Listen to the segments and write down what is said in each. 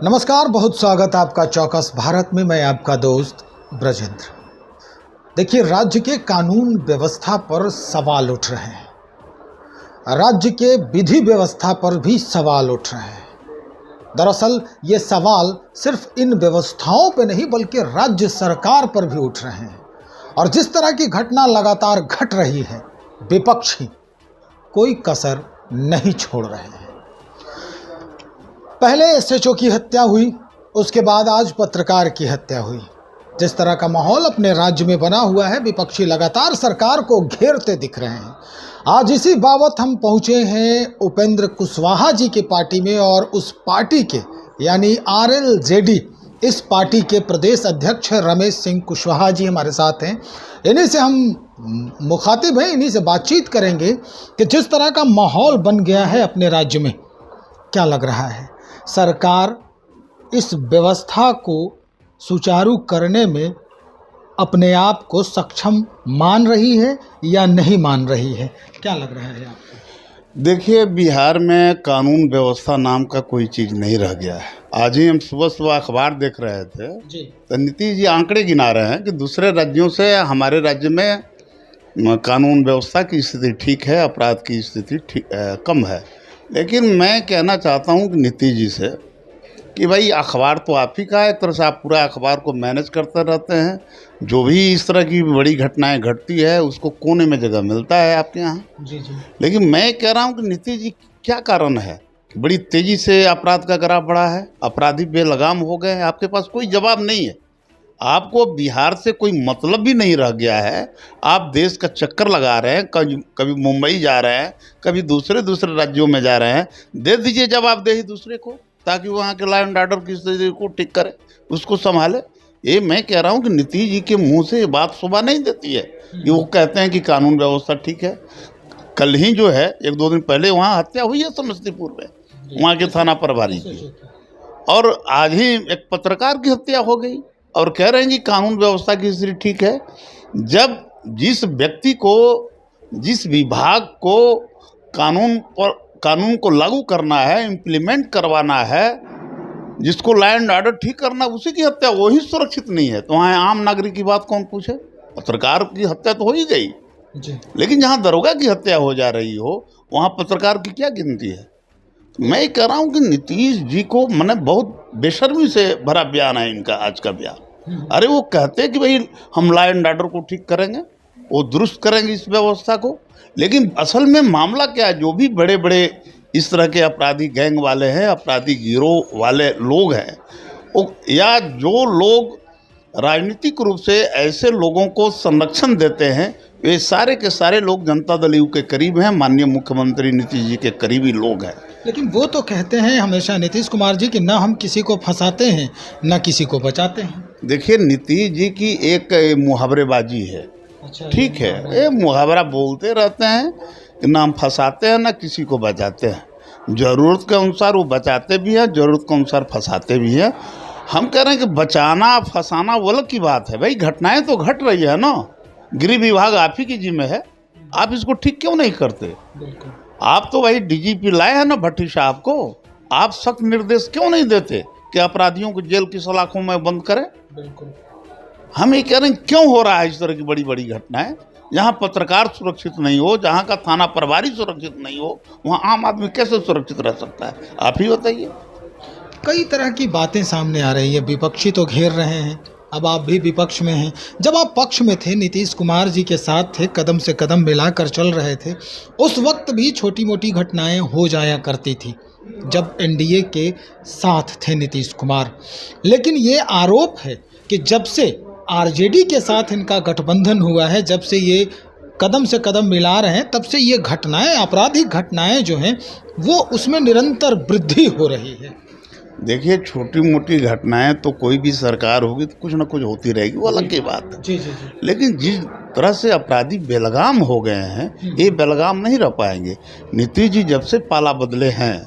नमस्कार, बहुत स्वागत आपका चौकस भारत में। मैं आपका दोस्त ब्रजेंद्र। देखिए, राज्य के कानून व्यवस्था पर सवाल उठ रहे हैं, राज्य के विधि व्यवस्था पर भी सवाल उठ रहे हैं। दरअसल ये सवाल सिर्फ इन व्यवस्थाओं पर नहीं बल्कि राज्य सरकार पर भी उठ रहे हैं। और जिस तरह की घटना लगातार घट रही है, विपक्षी कोई कसर नहीं छोड़ रहे हैं। पहले एसएचओ की हत्या हुई, उसके बाद आज पत्रकार की हत्या हुई। जिस तरह का माहौल अपने राज्य में बना हुआ है, विपक्षी लगातार सरकार को घेरते दिख रहे हैं। आज इसी बाबत हम पहुंचे हैं उपेंद्र कुशवाहा जी की पार्टी में, और उस पार्टी के यानी आरएलजेडी, इस पार्टी के प्रदेश अध्यक्ष रमेश सिंह कुशवाहा जी हमारे साथ हैं। इन्हीं से हम मुखातिब हैं, इन्हीं से बातचीत करेंगे कि जिस तरह का माहौल बन गया है अपने राज्य में, क्या लग रहा है सरकार इस व्यवस्था को सुचारू करने में अपने आप को सक्षम मान रही है या नहीं मान रही है? क्या लग रहा है आपको? देखिए, बिहार में कानून व्यवस्था नाम का कोई चीज़ नहीं रह गया है। आज ही हम सुबह सुबह अखबार देख रहे थे जी, तो नीतीश जी आंकड़े गिना रहे हैं कि दूसरे राज्यों से हमारे राज्य में कानून व्यवस्था की स्थिति ठीक है, अपराध की स्थिति कम है। लेकिन मैं कहना चाहता हूं कि नीतीश जी से कि भाई, अखबार तो आप ही का है, एक तरह से आप पूरा अखबार को मैनेज करते रहते हैं। जो भी इस तरह की बड़ी घटनाएं घटती है उसको कोने में जगह मिलता है आपके यहाँ। जी जी। लेकिन मैं कह रहा हूं कि नीतीश जी, क्या कारण है बड़ी तेज़ी से अपराध का ग्राफ बढ़ा है, अपराधी बेलगाम हो गए हैं? आपके पास कोई जवाब नहीं है। आपको बिहार से कोई मतलब भी नहीं रह गया है। आप देश का चक्कर लगा रहे हैं, कभी मुंबई जा रहे हैं, कभी दूसरे राज्यों में जा रहे हैं। दे दीजिए जवाबदेही दूसरे को, ताकि वहाँ के लॉ एंड ऑर्डर की स्थिति को ठीक करे, उसको संभाले। ये मैं कह रहा हूँ कि नीतीश जी के मुंह से ये बात शोभा नहीं देती है कि वो कहते हैं कि कानून व्यवस्था ठीक है। कल ही जो है, एक दो दिन पहले वहाँ हत्या हुई है समस्तीपुर में, वहाँ के थाना प्रभारी की, और आज ही एक पत्रकार की हत्या हो गई, और कह रहे हैं कि कानून व्यवस्था की स्थिति ठीक है। जब जिस व्यक्ति को, जिस विभाग को कानून को लागू करना है, इम्प्लीमेंट करवाना है, जिसको लॉ एंड ऑर्डर ठीक करना, उसी की हत्या, वही सुरक्षित नहीं है, तो वहाँ आम नागरिक की बात कौन पूछे? पत्रकार की हत्या तो हो ही गई जी। लेकिन जहाँ दरोगा की हत्या हो जा रही हो, वहाँ पत्रकार की क्या गिनती है? मैं कह रहा हूँ कि नीतीश जी को मैंने बहुत बेशर्मी से भरा बयान है इनका आज का बयान। अरे, वो कहते हैं कि भाई हम लॉ एंड ऑर्डर को ठीक करेंगे, वो दुरुस्त करेंगे इस व्यवस्था को। लेकिन असल में मामला क्या है? जो भी बड़े बड़े इस तरह के अपराधी गैंग वाले हैं, अपराधी गिरोह वाले लोग हैं, या जो लोग राजनीतिक रूप से ऐसे लोगों को संरक्षण देते हैं, वे सारे के सारे लोग जनता दल यू के करीब हैं, माननीय मुख्यमंत्री नीतीश जी के करीबी लोग हैं। लेकिन वो तो कहते हैं हमेशा नीतीश कुमार जी कि ना हम किसी को फंसाते हैं ना किसी को बचाते हैं। देखिए, नीतीश जी की एक मुहावरेबाजी है। अच्छा, ठीक है, ये मुहावरा बोलते रहते हैं कि ना हम फंसाते हैं ना किसी को बचाते हैं। ज़रूरत के अनुसार वो बचाते भी हैं, ज़रूरत के अनुसार फंसाते भी हैं। हम कह रहे हैं कि बचाना फंसाना वो अलग की बात है। भाई, घटनाएं तो घट रही है ना, गृह विभाग आप ही की जिम्मे है, आप इसको ठीक क्यों नहीं करते? आप तो भाई डीजीपी लाए हैं ना भट्टी साहब को, आप सख्त निर्देश क्यों नहीं देते कि अपराधियों को जेल की सलाखों में बंद करें? बिल्कुल। हम ये कह रहे हैं, क्यों हो रहा है इस तरह की बड़ी बड़ी घटनाएं? जहाँ पत्रकार सुरक्षित नहीं हो, जहाँ का थाना प्रभारी सुरक्षित नहीं हो, वहाँ आम आदमी कैसे सुरक्षित रह सकता है? आप ही बताइए। कई तरह की बातें सामने आ रही है, विपक्षी तो घेर रहे हैं, अब आप भी विपक्ष में हैं। जब आप पक्ष में थे, नीतीश कुमार जी के साथ थे, कदम से कदम मिलाकर चल रहे थे, उस वक्त भी छोटी मोटी घटनाएं हो जाया करती थी जब एनडीए के साथ थे नीतीश कुमार। लेकिन ये आरोप है कि जब से आरजेडी के साथ इनका गठबंधन हुआ है, जब से ये कदम से कदम मिला रहे हैं, तब से ये घटनाएं, आपराधिक घटनाएं जो हैं, वो उसमें निरंतर वृद्धि हो रही है। देखिए, छोटी मोटी घटनाएं तो कोई भी सरकार होगी तो कुछ ना कुछ होती रहेगी, वो अलग की बात है। जी जी जी। लेकिन जिस तरह से अपराधी बेलगाम हो गए हैं, ये बेलगाम नहीं रह पाएंगे। नीतीश जी जब से पाला बदले हैं,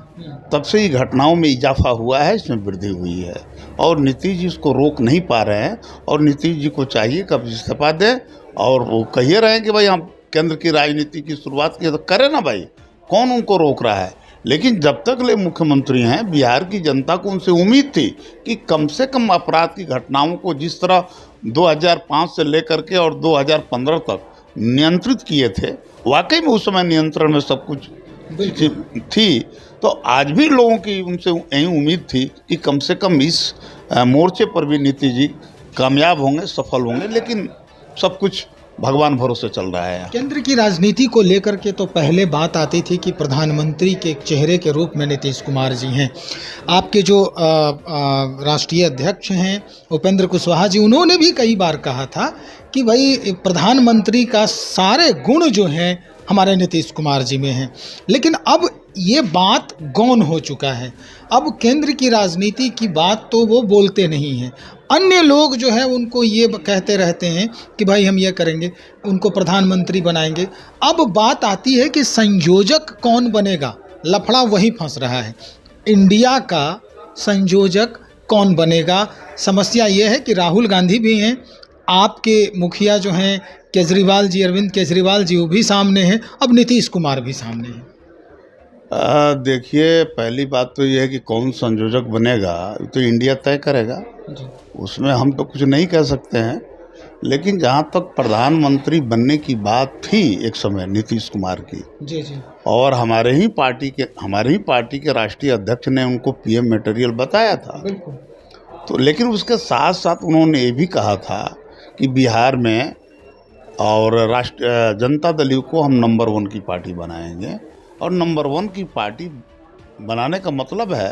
तब से ही घटनाओं में इजाफा हुआ है, इसमें वृद्धि हुई है, और नीतीश जी इसको रोक नहीं पा रहे हैं। और नीतीश जी को चाहिए कि अब इस्तीफा दें, और वो कहिए रहे हैं कि भाई हम केंद्र की राजनीति की शुरुआत की, तो करें ना भाई, कौन उनको रोक रहा है? लेकिन जब तक ले मुख्यमंत्री हैं, बिहार की जनता को उनसे उम्मीद थी कि कम से कम अपराध की घटनाओं को जिस तरह 2005 से लेकर के और 2015 तक नियंत्रित किए थे, वाकई में उस समय नियंत्रण में सब कुछ थी। तो आज भी लोगों की उनसे यही उम्मीद थी कि कम से कम इस मोर्चे पर भी नीतीश जी कामयाब होंगे, सफल होंगे, लेकिन सब कुछ भगवान भरोसे चल रहा है। केंद्र की राजनीति को लेकर के तो पहले बात आती थी कि प्रधानमंत्री के एक चेहरे के रूप में नीतीश कुमार जी हैं। आपके जो राष्ट्रीय अध्यक्ष हैं उपेंद्र कुशवाहा जी, उन्होंने भी कई बार कहा था कि भाई प्रधानमंत्री का सारे गुण जो हैं हमारे नीतीश कुमार जी में हैं। लेकिन अब ये बात गौन हो चुका है। अब केंद्र की राजनीति की बात तो वो बोलते नहीं हैं, अन्य लोग जो है उनको ये कहते रहते हैं कि भाई हम ये करेंगे, उनको प्रधानमंत्री बनाएंगे। अब बात आती है कि संयोजक कौन बनेगा, लफड़ा वहीं फंस रहा है। इंडिया का संयोजक कौन बनेगा? समस्या ये है कि राहुल गांधी भी हैं, आपके मुखिया जो हैं केजरीवाल जी, अरविंद केजरीवाल जी, वो भी सामने हैं, अब नीतीश कुमार भी सामने हैं। देखिए, पहली बात तो ये है कि कौन संयोजक बनेगा तो इंडिया तय करेगा जी। उसमें हम तो कुछ नहीं कह सकते हैं। लेकिन जहाँ तक प्रधानमंत्री बनने की बात थी एक समय नीतीश कुमार की, जी जी, और हमारी ही पार्टी के राष्ट्रीय अध्यक्ष ने उनको पीएम मटेरियल बताया था। बिल्कुल। तो लेकिन उसके साथ साथ उन्होंने ये भी कहा था कि बिहार में और जनता दल को हम नंबर 1 की पार्टी बनाएंगे। और नंबर 1 की पार्टी बनाने का मतलब है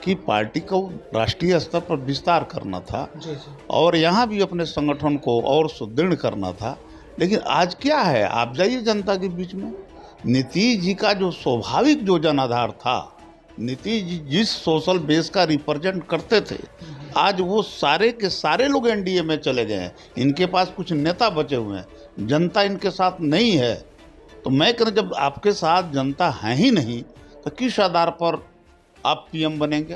कि पार्टी को राष्ट्रीय स्तर पर विस्तार करना था जी जी। और यहाँ भी अपने संगठन को और सुदृढ़ करना था। लेकिन आज क्या है, आप जाइए जनता के बीच में, नीतीश जी का जो स्वाभाविक जो जनाधार था, नीतीश जी जिस सोशल बेस का रिप्रेजेंट करते थे, आज वो सारे के सारे लोग एनडीए में चले गए हैं। इनके पास कुछ नेता बचे हुए हैं, जनता इनके साथ नहीं है। तो मैं कह रहा, जब आपके साथ जनता है ही नहीं तो किस आधार पर आप पीएम बनेंगे?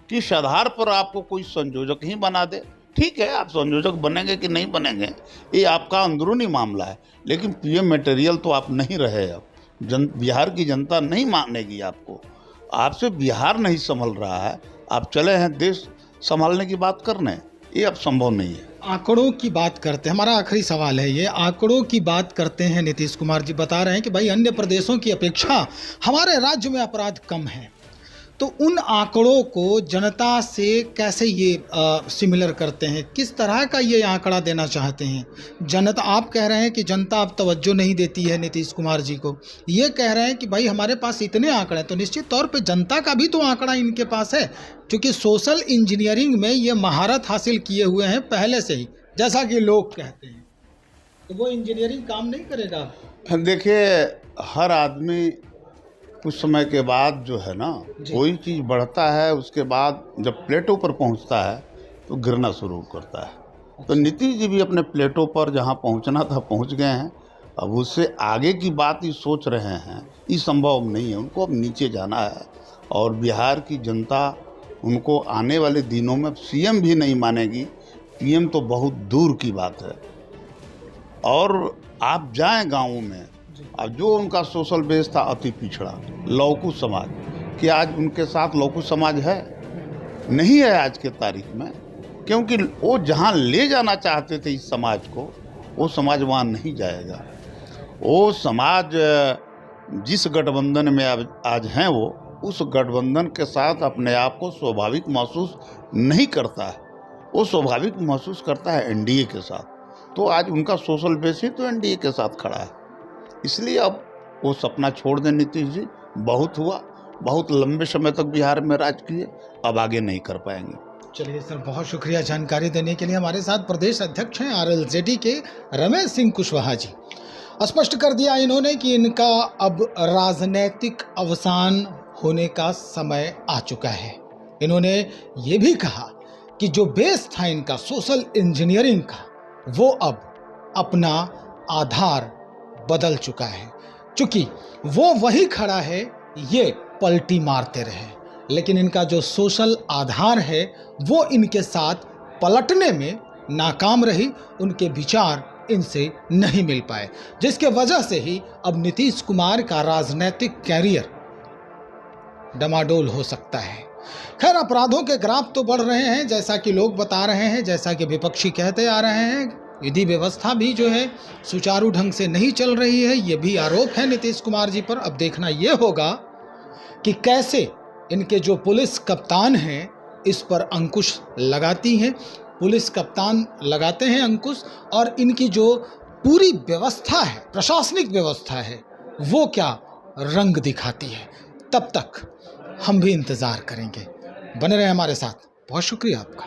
किस आधार पर आपको कोई संयोजक ही बना दे? ठीक है, आप संयोजक बनेंगे कि नहीं बनेंगे ये आपका अंदरूनी मामला है, लेकिन पीएम मटेरियल तो आप नहीं रहे। अब बिहार की जनता नहीं मानेगी आपको, आपसे बिहार नहीं संभल रहा है। आप चले हैं देश संभालने की बात करने, ये अब संभव नहीं है। आंकड़ों की बात करते हैं, हमारा आखिरी सवाल है ये, आंकड़ों की बात करते हैं। नीतीश कुमार जी बता रहे हैं कि भाई अन्य प्रदेशों की अपेक्षा हमारे राज्य में अपराध कम है। तो उन आंकड़ों को जनता से कैसे ये सिमिलर करते हैं, किस तरह का ये आंकड़ा देना चाहते हैं? जनता, आप कह रहे हैं कि जनता अब तवज्जो नहीं देती है नीतीश कुमार जी को, ये कह रहे हैं कि भाई हमारे पास इतने आंकड़े हैं, तो निश्चित तौर पे जनता का भी तो आंकड़ा इनके पास है, क्योंकि सोशल इंजीनियरिंग में ये महारत हासिल किए हुए हैं पहले से ही, जैसा कि लोग कहते हैं। तो वो इंजीनियरिंग काम नहीं करेगा? देखिए, हर आदमी कुछ समय के बाद जो है ना, कोई चीज़ बढ़ता है, उसके बाद जब प्लेटो पर पहुंचता है तो गिरना शुरू करता है। तो नीतीश जी भी अपने प्लेटो पर जहां पहुंचना था पहुंच गए हैं। अब उससे आगे की बात ही सोच रहे हैं, ये संभव नहीं है। उनको अब नीचे जाना है और बिहार की जनता उनको आने वाले दिनों में सीएम भी नहीं मानेगी, पीएम तो बहुत दूर की बात है। और आप जाएं गाँवों में, अब जो उनका सोशल बेस था अति पिछड़ा लौकू समाज, कि आज उनके साथ लौकू समाज है? नहीं है आज के तारीख में, क्योंकि वो जहां ले जाना चाहते थे इस समाज को, वो समाज वहां नहीं जाएगा। वो समाज जिस गठबंधन में आज हैं, वो उस गठबंधन के साथ अपने आप को स्वाभाविक महसूस नहीं करता है। वो स्वाभाविक महसूस करता है एनडीए के साथ। तो आज उनका सोशल बेस ही तो एनडीए के साथ खड़ा है। इसलिए अब वो सपना छोड़ दें नीतीश जी, बहुत हुआ, बहुत लंबे समय तक बिहार में राज किए, अब आगे नहीं कर पाएंगे। चलिए सर, बहुत शुक्रिया जानकारी देने के लिए। हमारे साथ प्रदेश अध्यक्ष हैं आरएलजेडी के रमेश सिंह कुशवाहा जी। स्पष्ट कर दिया इन्होंने कि इनका अब राजनीतिक अवसान होने का समय आ चुका है। इन्होंने ये भी कहा कि जो बेस था इनका सोशल इंजीनियरिंग का, वो अब अपना आधार बदल चुका है। चूंकि वो वही खड़ा है, ये पलटी मारते रहे, लेकिन इनका जो सोशल आधार है वो इनके साथ पलटने में नाकाम रही। उनके विचार इनसे नहीं मिल पाए, जिसके वजह से ही अब नीतीश कुमार का राजनीतिक कैरियर डमाडोल हो सकता है। खैर, अपराधों के ग्राफ तो बढ़ रहे हैं, जैसा कि लोग बता रहे हैं, जैसा कि विपक्षी कहते आ रहे हैं। विधि व्यवस्था भी जो है सुचारू ढंग से नहीं चल रही है, ये भी आरोप है नीतीश कुमार जी पर। अब देखना ये होगा कि कैसे इनके जो पुलिस कप्तान हैं इस पर अंकुश लगाती हैं, पुलिस कप्तान लगाते हैं अंकुश, और इनकी जो पूरी व्यवस्था है, प्रशासनिक व्यवस्था है, वो क्या रंग दिखाती है। तब तक हम भी इंतज़ार करेंगे। बने रहें हमारे साथ। बहुत शुक्रिया आपका।